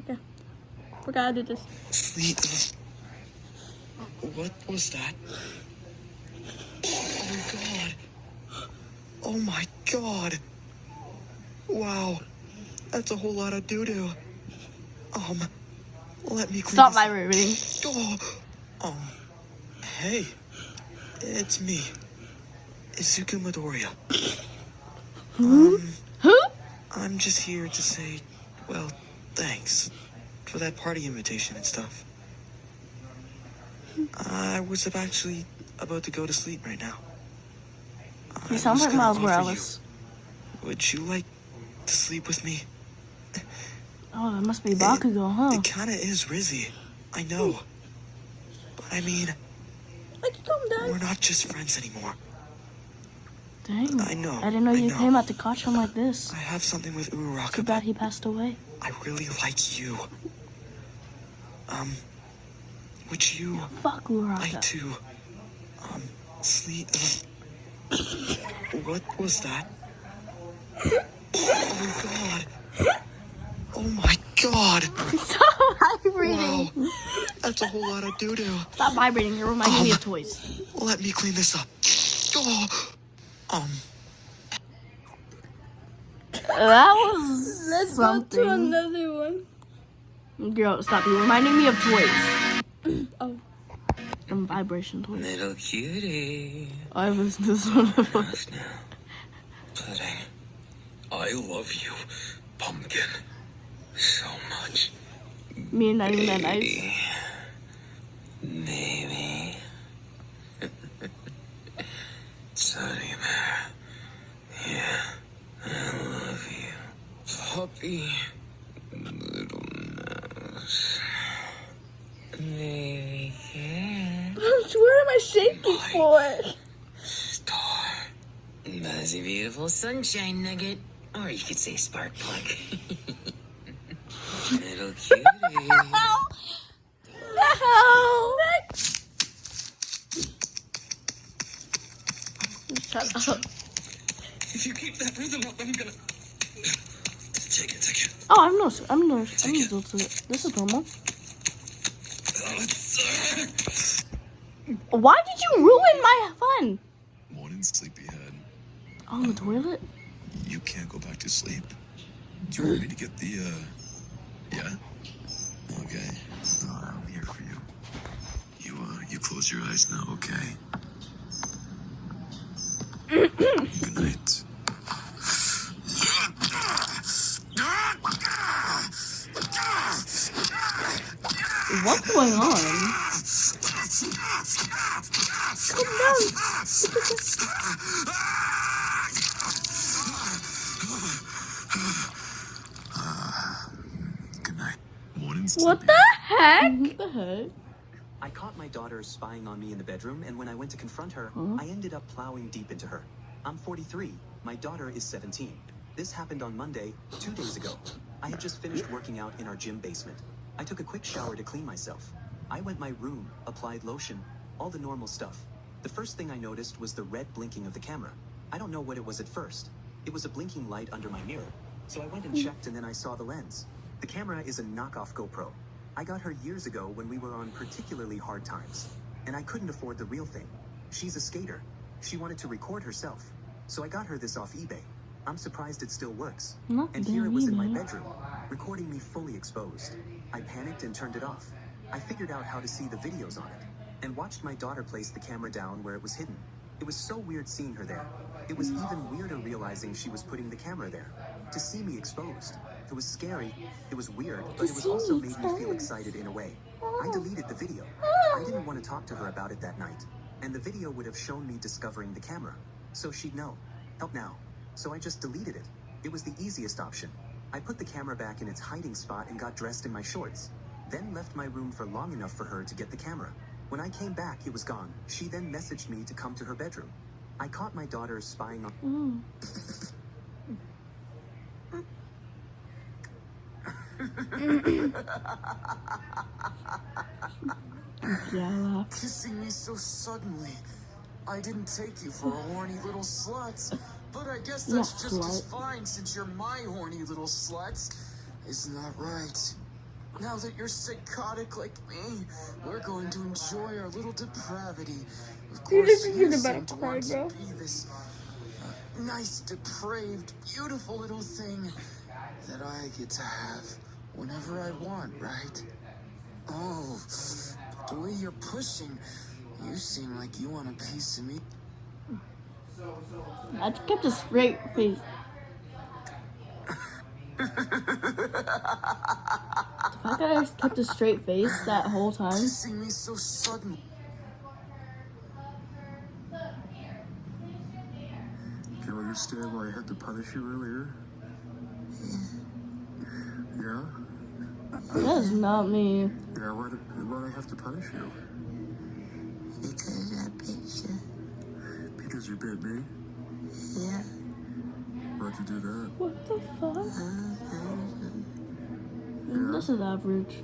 Okay. We gotta do this. Sleep. What was that? Oh God. Oh my God. Wow. That's a whole lot of doo-doo. Let me clean Stop this up. vibrating. Oh. Hey. It's me. Izuku Midoriya. Who? I'm just here to say, well, thanks for that party invitation and stuff. I was actually about to go to sleep right now. He sounds like Miles Morales. Would you like to sleep with me? Oh, that must be Bakugo, huh? It kind of is Rizzy. I know. But I mean, we're not just friends anymore. Dang. I know. I didn't know you came out to catch him like this. I have something with Uraraka. Too bad he passed away. I really like you. Would you Fuck Uraraka. like to, sleep? What was that? Oh God. Oh my God. Stop vibrating. Wow. That's a whole lot of doo-doo. Stop vibrating. You're reminding me of toys. Let me clean this up. That was Let's something. go to another one. Girl, stop. You're reminding me of toys. Oh. Them vibration toys. Little cutie. I was this one. Enough now. Pudding. I love you, pumpkin. So much. Me and not even that nice. Baby. Teddy bear. Yeah, I love you. Puppy. Little mouse. Baby cat. What am I shaking for? Star. Buzzy beautiful sunshine nugget. Or you could say spark plug. Little cutie. No! Shut up. If you keep that rhythm up, I'm gonna... Take it. Oh, I'm used to it. This is normal. Why did you ruin my fun? Morning, sleepyhead. On the toilet? You can't go back to sleep. Do you want me to get the, yeah? Okay. I'm here for you. You close your eyes now, okay? Good night. What's going on? Come down. Good night. Morning, What the heck? What the heck? I caught my daughter spying on me in the bedroom, and when I went to confront her, I ended up plowing deep into her. I'm 43. My daughter is 17. This happened on Monday, 2 days ago. I had just finished working out in our gym basement. I took a quick shower to clean myself. I went my room, applied lotion, all the normal stuff. The first thing I noticed was the red blinking of the camera. I don't know what it was at first. It was a blinking light under my mirror. So I went and checked, and then I saw the lens. The camera is a knockoff GoPro. I got her years ago when we were on particularly hard times, and I couldn't afford the real thing. She's a skater. She wanted to record herself, so I got her this off eBay. I'm surprised it still works. And here it was in my bedroom, recording me fully exposed. I panicked and turned it off. I figured out how to see the videos on it, and watched my daughter place the camera down where it was hidden. It was so weird seeing her there. It was even weirder realizing she was putting the camera there. To see me exposed. It was scary, it was weird, but it was also made me feel excited in a way. I deleted the video. I didn't want to talk to her about it that night, and the video would have shown me discovering the camera, so she'd know. Help now. So I just deleted it. It was the easiest option. I put the camera back in its hiding spot and got dressed in my shorts, then left my room for long enough for her to get the camera. When I came back, it was gone. She then messaged me to come to her bedroom. I caught my daughter spying on... Yeah. Kissing me so suddenly. I didn't take you for a horny little slut. But I guess that's just as fine since you're my horny little slut. Isn't that right? Now that you're psychotic like me, we're going to enjoy our little depravity. Of You're course, just you about seem to to cry, want to bro. be this nice, depraved, beautiful little thing that I get to have whenever I want, right? Oh, the way you're pushing, you seem like you want a piece of me. I kept a straight face. The fact that I just kept a straight face that whole time. Kissing me so sudden. Do you understand why I had to punish you earlier? Yeah? That is not me. Yeah, why did I have to punish you? Because I bit you. Because you bit me? Yeah. Why'd you do that? What the fuck? This is average.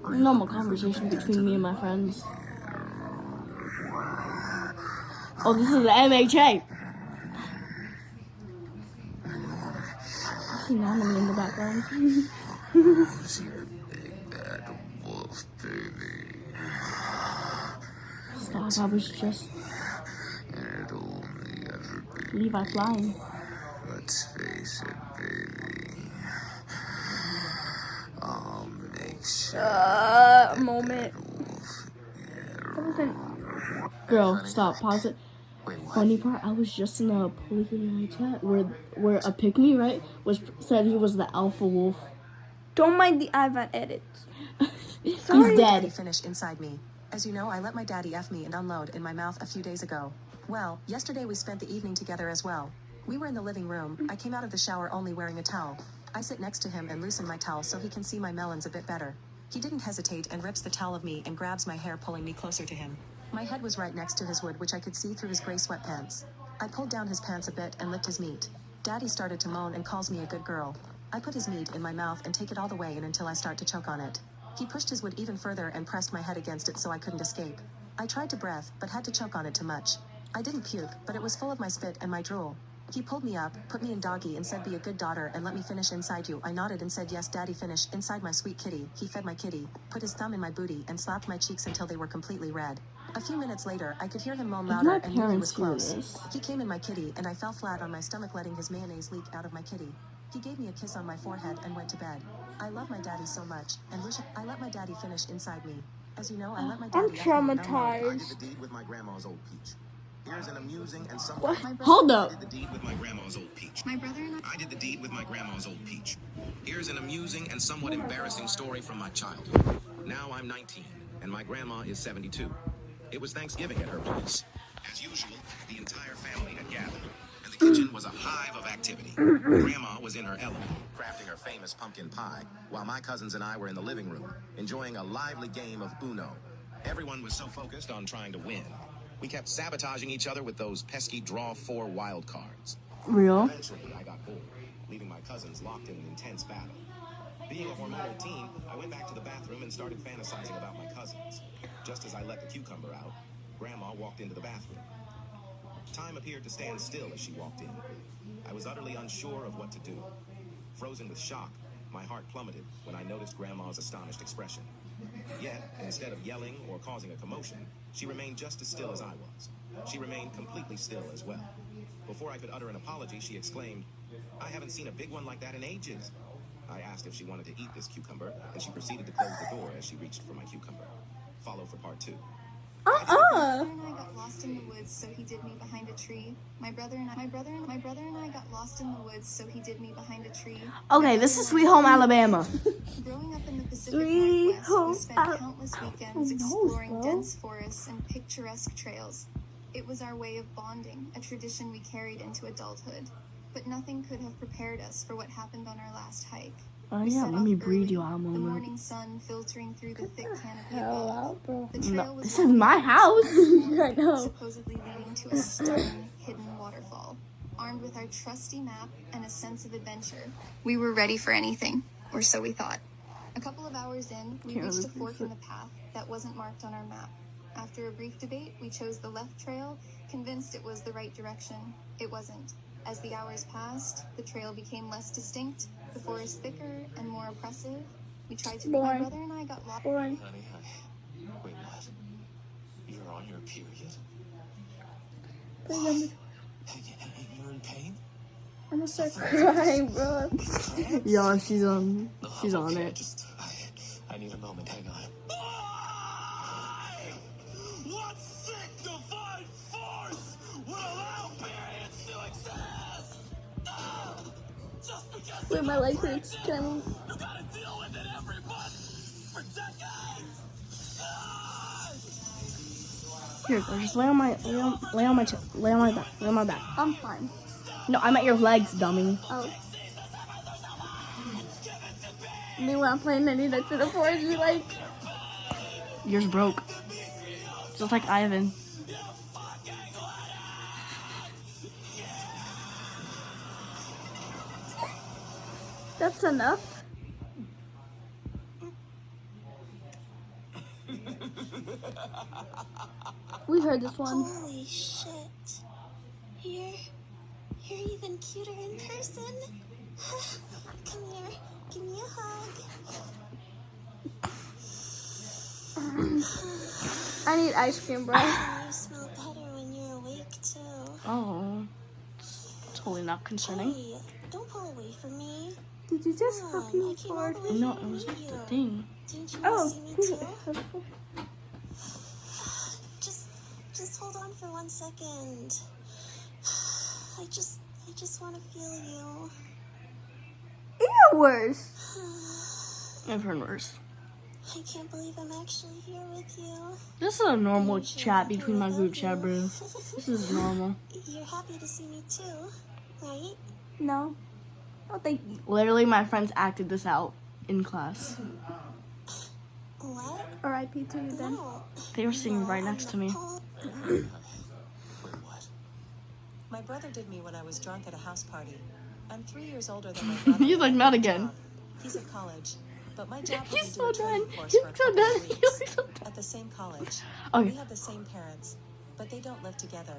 Normal conversation between me and my friends. Oh, this is the MHA. I see Nana in the background. Who's your big bad wolf, baby? Stop, I was just It'll only ever be. Levi flying. Let's face it, baby. I'll make sure. Moment. That wasn't. Girl, stop, pause it. Wait, what? Funny part, I was just in a polygamous chat where a pygmy, right, said he was the alpha wolf. Don't mind the Ivan edits. He's Daddy dead. finished inside me. As you know, I let my daddy F me and unload in my mouth a few days ago. Well, yesterday we spent the evening together as well. We were in the living room. I came out of the shower only wearing a towel. I sit next to him and loosen my towel so he can see my melons a bit better. He didn't hesitate and rips the towel of me and grabs my hair, pulling me closer to him. My head was right next to his wood, which I could see through his gray sweatpants. I pulled down his pants a bit and licked his meat. Daddy started to moan and calls me a good girl. I put his meat in my mouth and take it all the way in until I start to choke on it. He pushed his wood even further and pressed my head against it so I couldn't escape. I tried to breath, but had to choke on it too much. I didn't puke, but it was full of my spit and my drool. He pulled me up, put me in doggy and said be a good daughter and let me finish inside you. I nodded and said yes, daddy, finish inside my sweet kitty. He fed my kitty, put his thumb in my booty and slapped my cheeks until they were completely red. A few minutes later, I could hear him moan If louder my and knew he was parents hear close. this. He came in my kitty and I fell flat on my stomach, letting his mayonnaise leak out of my kitty. He gave me a kiss on my forehead and went to bed. I love my daddy so much and wish I let my daddy finish inside me. As you know, I let my daddy I'm F me and unload. I did traumatized. the deed with my grandma's old peach. Here's an amusing and somewhat. Hold up. I did the deed with my grandma's old peach. My brother and I did the deed with my grandma's old peach. Here's an amusing and somewhat embarrassing story from my childhood. Now I'm 19, and my grandma is 72. It was Thanksgiving at her place. As usual, the entire family had gathered, and the kitchen was a hive of activity. Grandma was in her element, crafting her famous pumpkin pie, while my cousins and I were in the living room, enjoying a lively game of Uno. Everyone was so focused on trying to win. We kept sabotaging each other with those pesky draw 4 wild cards. Real. Eventually, I got bored, leaving my cousins locked in an intense battle. Being a hormonal teen, I went back to the bathroom and started fantasizing about my cousins. Just as I let the cucumber out, Grandma walked into the bathroom. Time appeared to stand still as she walked in. I was utterly unsure of what to do. Frozen with shock, my heart plummeted when I noticed Grandma's astonished expression. Yet, instead of yelling or causing a commotion, she remained just as still as I was. She remained completely still as well. Before I could utter an apology, she exclaimed, "I haven't seen a big one like that in ages." I asked if she wanted to eat this cucumber, and she proceeded to close the door as she reached for my cucumber. Follow for part 2. My brother and I got lost in the woods, so he did me behind a tree. My brother and I got lost in the woods, so he did me behind a tree. Okay, this is Sweet Home Alabama. Growing up in the Pacific Sweet Northwest, Home we spent countless weekends Who knows, exploring bro? dense forests and picturesque trails. It was our way of bonding, a tradition we carried into adulthood. But nothing could have prepared us for what happened on our last hike. Oh We yeah, set let me off breed early, you out a the moment. morning sun filtering through the thick canopy Hell above. out, bro. The trail No, was this is my house. I know. supposedly leading to a stunning hidden waterfall. Armed with our trusty map and a sense of adventure, we were ready for anything, or so we thought. A couple of hours in, we Can't reached a really fork fix in it. the path that wasn't marked on our map. After a brief debate, we chose the left trail, convinced it was the right direction. It wasn't. As the hours passed, the trail became less distinct, the forest thicker and more oppressive. We tried to. Boring. My brother and I got lost. Boring. Honey, wait, what? You're on your period? Please let me. You're in pain? I'm gonna start crying, bro. Yo, she's on Okay, it. I need a moment. Hang on. What sick divine force will allow periods to exist? Just because Wait, my leg hurts. Can I move? you gotta deal with it every month for decades. Here, go, just lay on my back. I'm fine. No, I'm at your legs, dummy. Oh. Me when I'm playing any that's to the floor, you like. Yours broke. Just like Ivan. That's enough. We heard this one. Holy shit. You're even cuter in person. Come here. Give me a hug. I need ice cream, bro. And you smell better when you're awake, too. Oh. Totally not concerning. Hey, don't pull away from me. Did you just Come on, fucking I came all fart? the way No, here it to was meet the you. thing. Didn't you want Oh. to see me, too? Just hold on for 1 second. I just want to feel you. You're worse. I've heard worse. I can't believe I'm actually here with you. This is a normal I'm sure chat happy between my I group love chat, you. bro. This is normal. You're happy to see me too, right? No. Oh, thank you. Literally, my friends acted this out in class. What? R.I.P. to you then. No. They were sitting right I'm next to me. not- Wait, what? My brother did me when I was drunk at a house party. I'm 3 years older than my brother. He's like, not again. He's at college, but my job He's was to do so a training done. course He's for a so couple done. of weeks. He's so done. At the same college. Okay. We have the same parents, but they don't live together.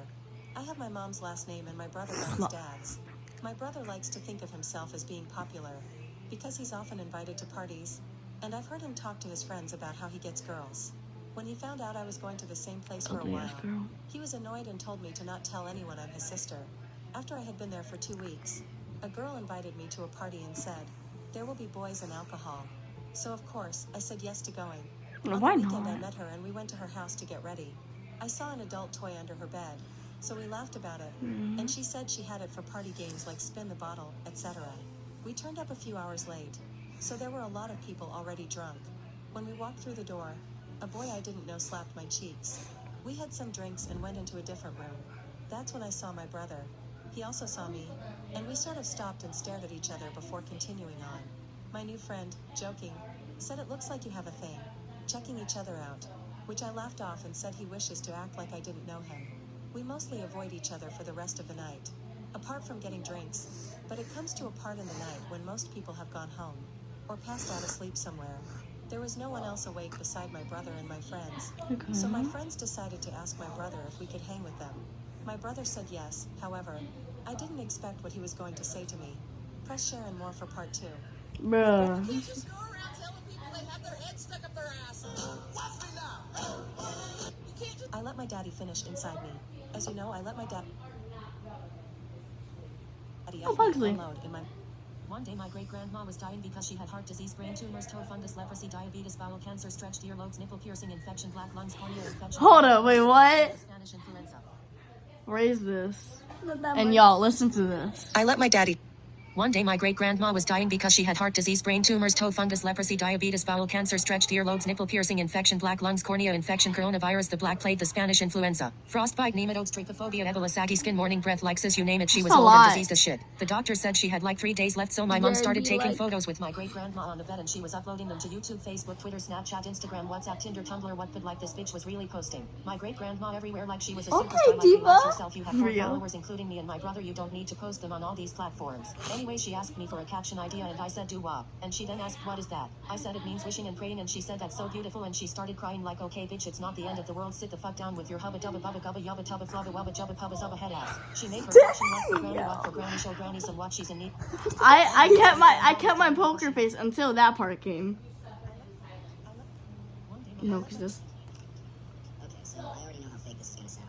I have my mom's last name and my brother got his dad's. My brother likes to think of himself as being popular because he's often invited to parties, and I've heard him talk to his friends about how he gets girls. When he found out I was going to the same place for a Ugly while, ass girl. he was annoyed and told me to not tell anyone I'm his sister. After I had been there for 2 weeks, a girl invited me to a party and said, "There will be boys and alcohol." So of course, I said yes to going. Well, On why the weekend, I not? met her and we went to her house to get ready. I saw an adult toy under her bed, so we laughed about it, and she said she had it for party games like spin the bottle, etc. We turned up a few hours late, so there were a lot of people already drunk. When we walked through the door, a boy I didn't know slapped my cheeks. We had some drinks and went into a different room. That's when I saw my brother. He also saw me, and we sort of stopped and stared at each other before continuing on. My new friend, joking, said it looks like you have a thing, checking each other out, which I laughed off and said he wishes to act like I didn't know him. We mostly avoid each other for the rest of the night, apart from getting drinks, but it comes to a part in the night when most people have gone home, or passed out asleep somewhere. There was no one else awake beside my brother and my friends, so my friends decided to ask my brother if we could hang with them. My brother said yes, however, I didn't expect what he was going to say to me. Press share and more for part 2. Bruh. Just go around telling people they have their head stuck up their ass. Watch me now. You can't just I let my daddy finish inside me. As you know, I let my daddy Oh, Pugsley. unload in my... One day my great-grandma was dying because she had heart disease, brain tumors, toe fungus, leprosy, diabetes, bowel cancer, stretched earlobes, nipple piercing, infection, black lungs, cornea infection... Hold up, wait, what? Spanish influenza. Raise this. Not that And much. y'all, listen to this. I let my daddy... One day my great-grandma was dying because she had heart disease, brain tumors, toe fungus, leprosy, diabetes, bowel cancer, stretched earlobes, nipple piercing, infection, black lungs, cornea infection, coronavirus, the black plague, the Spanish influenza, frostbite, nematodes, trypophobia, Ebola, saggy skin, morning breath, like sis, you name it, she was That's a old and lot. diseased as shit. The doctor said she had like 3 days left, so my mom Yeah, started be taking like- photos with my great-grandma on the bed and she was uploading them to YouTube, Facebook, Twitter, Snapchat, Instagram, WhatsApp, Tinder, Tumblr, what could like this bitch was really posting. My great-grandma everywhere like she was a Okay, superstar like diva. Beyonce herself. You have 4 Real. followers including me and my brother, you don't need to post them on all these platforms. Anyway, she asked me for a caption idea and I said doo-wop. And she then asked what is that? I said it means wishing and praying and she said that's so beautiful and she started crying like okay bitch it's not the end of the world, sit the fuck down with your hubba dubba bubba gubba yubba tubba flubba wubba jubba pubba zubba head ass. She made her caption like for granny rock for granny show granny some what she's in need. I kept my poker face until that part came. No, because this. Okay, so I already know how fake this is gonna sound.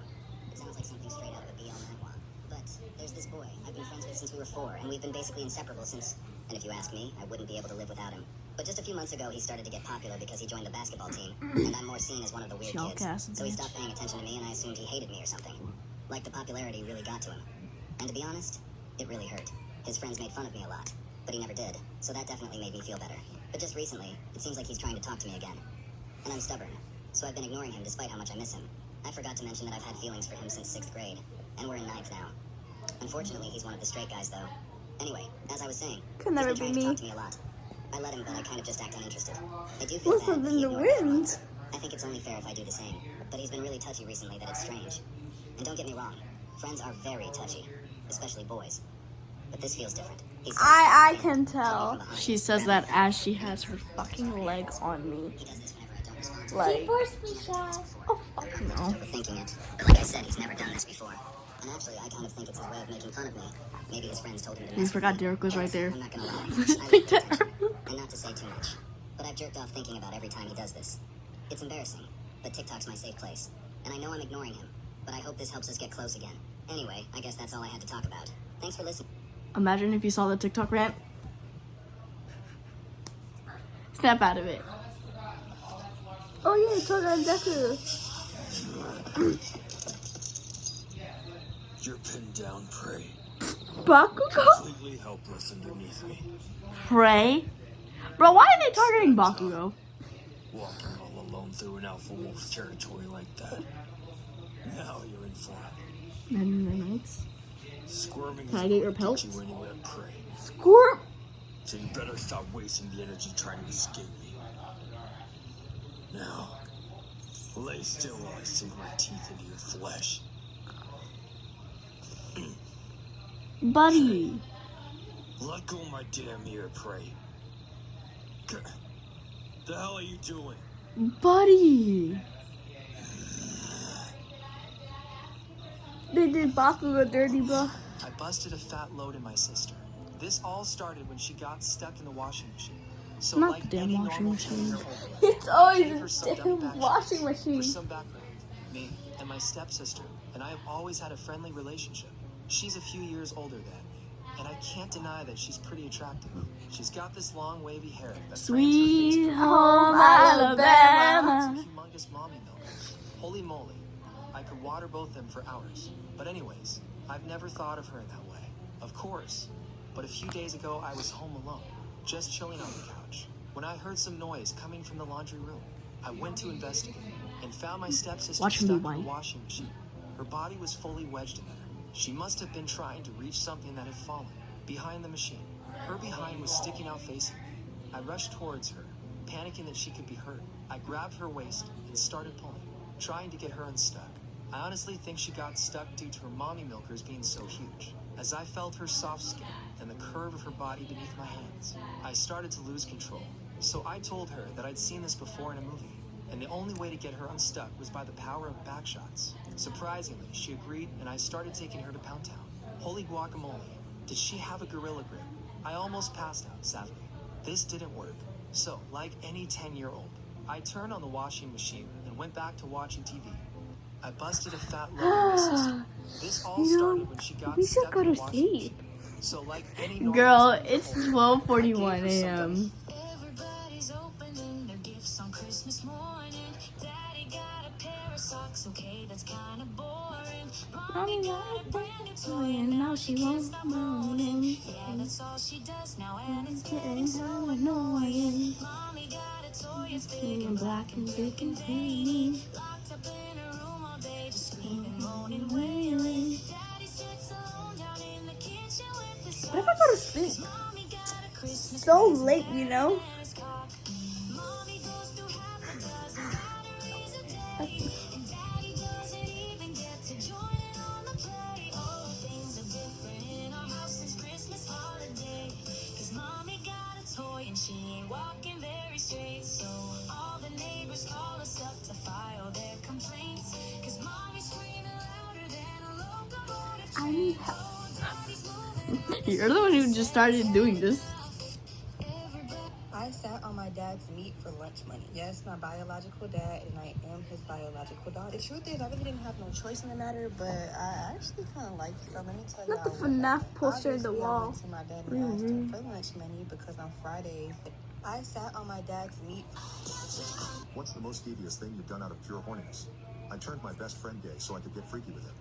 It sounds like something straight out of a BL memoir. But there's this boy I've been friends with since we were 4, and we've been basically inseparable since. And if you ask me, I wouldn't be able to live without him. But just a few months ago, he started to get popular because he joined the basketball team, and I'm more seen as one of the weird kids. So he stopped paying attention to me, and I assumed he hated me or something. Like the popularity really got to him. And to be honest, it really hurt. His friends made fun of me a lot, but he never did, so that definitely made me feel better. But just recently, it seems like he's trying to talk to me again. And I'm stubborn, so I've been ignoring him despite how much I miss him. I forgot to mention that I've had feelings for him since 6th grade, and we're in 9th now. Unfortunately, he's one of the straight guys, though. Anyway, as I was saying, Could never he's been be trying to talk me. to me a lot. I let him, but I kind of just act uninterested. I do feel bad Listen that in he the ignored me for wind. months. I think it's only fair if I do the same. But he's been really touchy recently that it's strange. And don't get me wrong, friends are very touchy, especially boys. But this feels different. He's I can tell. She says that as she has her fucking leg on me. He does this whenever I don't respond to him. Like, Force me, Shy. oh fuck no. Overthinking it. But like I said, he's never done this before. And actually, I kind of think it's his way of making fun of me. Maybe his friends told him to We mess forgot with me. Derek was right there. I'm not gonna lie. I like the attention. And not to say too much, but I've jerked off thinking about every time he does this. It's embarrassing, but TikTok's my safe place. And I know I'm ignoring him, but I hope this helps us get close again. Anyway, I guess that's all I had to talk about. Thanks for listening. Imagine if you saw the TikTok rant. Snap out of it. Oh yeah, it's on Deku. You're pinned down, prey. Bakugo? Completely helpless underneath me. Prey? Bro, why are they targeting Bakugo? Walking all alone through an alpha wolf territory like that. Now you're in for it. And nights. Squirming Can I is get your going to pelts? get you anywhere, prey. Squirt! So you better stop wasting the energy trying to escape me. Now, lay still while I sink my teeth into your flesh. Buddy. Let go of my damn ear, prey. The hell are you doing? Buddy. They did Bakugo dirty, bro. I busted a fat load in my sister. This all started when she got stuck in the washing machine. So Not like the damn any washing normal machine. 10-year-old, It's I always gave her some a dumb damn backstory. washing machine. For some background, me and my stepsister and I have always had a friendly relationship. She's a few years older than me, and I can't deny that she's pretty attractive. She's got this long wavy hair that frames her face Sweet perfectly. home It's Alabama. a humongous mommy milk. Holy moly, I could water both them for hours. But anyways, I've never thought of her in that way. Of course. But a few days ago, I was home alone, just chilling on the couch, when I heard some noise coming from the laundry room. I went to investigate and found my stepsister Watch him stuck be in the white. washing machine. Her body was fully wedged in there. She must have been trying to reach something that had fallen behind the machine. Her behind was sticking out facing me. I rushed towards her, panicking that she could be hurt. I grabbed her waist and started pulling, trying to get her unstuck. I honestly think she got stuck due to her mommy milkers being so huge. As I felt her soft skin and the curve of her body beneath my hands, I started to lose control. So I told her that I'd seen this before in a movie, and the only way to get her unstuck was by the power of back shots. Surprisingly, she agreed, and I started taking her to Pound Town. Holy guacamole, did she have a gorilla grip? I almost passed out, sadly. This didn't work. So, like any 10-year-old, I turned on the washing machine and went back to watching TV. I busted a fat load in my sister. This all started when she got we should stuck go in the to washing sleep. machine. So like any normal Girl, 10-year-old, it's I gave 12:41 her some a.m. Everybody's opening their gifts on Christmas morning. Daddy got a pair of socks, okay, that's kind of boring. Mommy got a brand new toy and now she won't stop moaning. Yeah, that's all she does now and it's getting so annoying. Mommy got a toy, it's big and black and big and veiny. Locked up in her room all day, just screaming, moaning, wailing. Daddy sits alone down in the kitchen with the What if I go to sleep? Mommy got a Christmas So late, you know? Mommy goes through half a dozen batteries a day, and Daddy doesn't even get to join in on the play. Oh, things are different in our house this Christmas holiday, 'cause Mommy got a toy and she ain't walking very straight. So all the neighbors call us up to file their complaints, 'cause Mommy's screaming louder than a locomotive train. I need help. Oh, Daddy's moving. You're the one who just started doing this. I sat on my dad's dad's meat for lunch money. Yes, my biological dad, and I am his biological daughter. The truth is, I really didn't have no choice in the matter, but I actually kind of like it. So let me tell y'all Not the what FNAF happened. poster in the Obviously, I wall. went to my dad and asked him for lunch money because on Fridays, I sat on my dad's meat. What's the most devious thing you've done out of pure horniness? I turned my best friend gay so I could get freaky with him.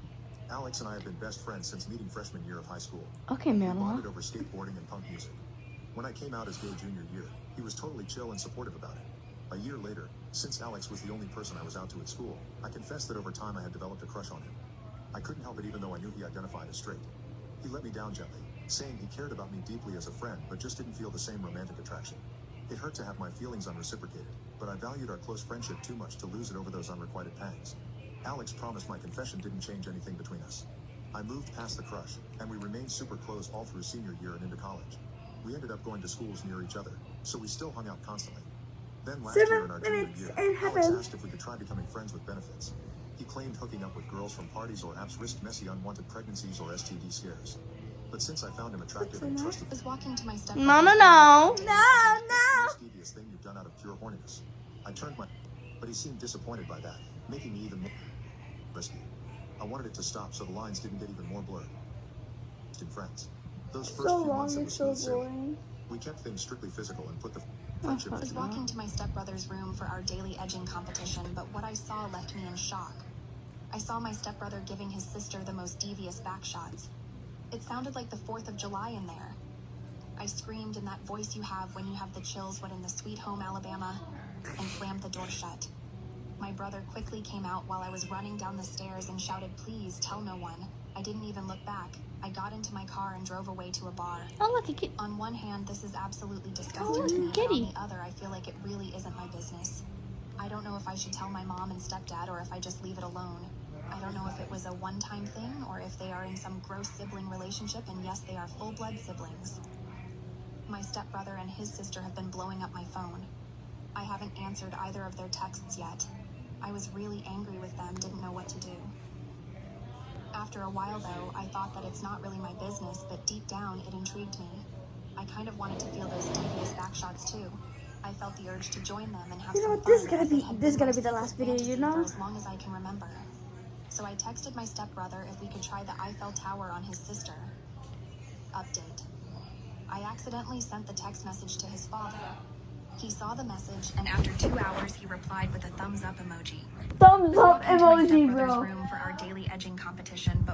Alex and I have been best friends since meeting freshman year of high school. Okay, We man. bonded over skateboarding and punk music. When I came out as gay junior year, he was totally chill and supportive about it. A year later, since Alex was the only person I was out to at school, I confessed that over time I had developed a crush on him. I couldn't help it even though I knew he identified as straight. He let me down gently, saying he cared about me deeply as a friend but just didn't feel the same romantic attraction. It hurt to have my feelings unreciprocated, but I valued our close friendship too much to lose it over those unrequited pangs. Alex promised my confession didn't change anything between us. I moved past the crush, and we remained super close all through senior year and into college. We ended up going to schools near each other, so we still hung out constantly. Then last year in our junior year, Alex asked if we could try becoming friends with benefits. He claimed hooking up with girls from parties or apps risked messy unwanted pregnancies or STD scares. But since I found him attractive and trusted, I was walking to my step. No. No. most devious thing you've done out of pure horniness. I turned my, but he seemed disappointed by that, making me even more risky. I wanted it to stop so the lines didn't get even more blurred. In friends, those first So few long, months it was it's so smooth sailing. boring. We kept things strictly physical and put the friendship. I was walking to my stepbrother's room for our daily edging competition, but what I saw left me in shock. I saw my stepbrother giving his sister the most devious backshots. It sounded like the 4th of July in there. I screamed in that voice you have when you have the chills when in the Sweet Home Alabama, and slammed the door shut. My brother quickly came out while I was running down the stairs and shouted, "Please tell no one." I didn't even look back. I got into my car and drove away to a bar. Oh, look, a kitty. On one hand, this is absolutely Oh, disgusting look, to a me, but kitty. on the other, I feel like it really isn't my business. I don't know if I should tell my mom and stepdad or if I just leave it alone. I don't know if it was a one-time thing or if they are in some gross sibling relationship, and yes, they are full-blood siblings. My stepbrother and his sister have been blowing up my phone. I haven't answered either of their texts yet. I was really angry with them, didn't know what to do. After a while, though, I thought that it's not really my business, but deep down, it intrigued me. I kind of wanted to feel those devious backshots, too. I felt the urge to join them and have You know some what? This is fun, gonna as it be had this is been gonna my be the last secret video, you fantasy know. for as long as I can remember. So I texted my stepbrother if we could try the Eiffel Tower on his sister. Update. I accidentally sent the text message to his father. He saw the message, and after 2 hours, he replied with a thumbs up emoji. Thumbs I was up walking to my emoji, stepbrother's bro. room for our daily edging competition, but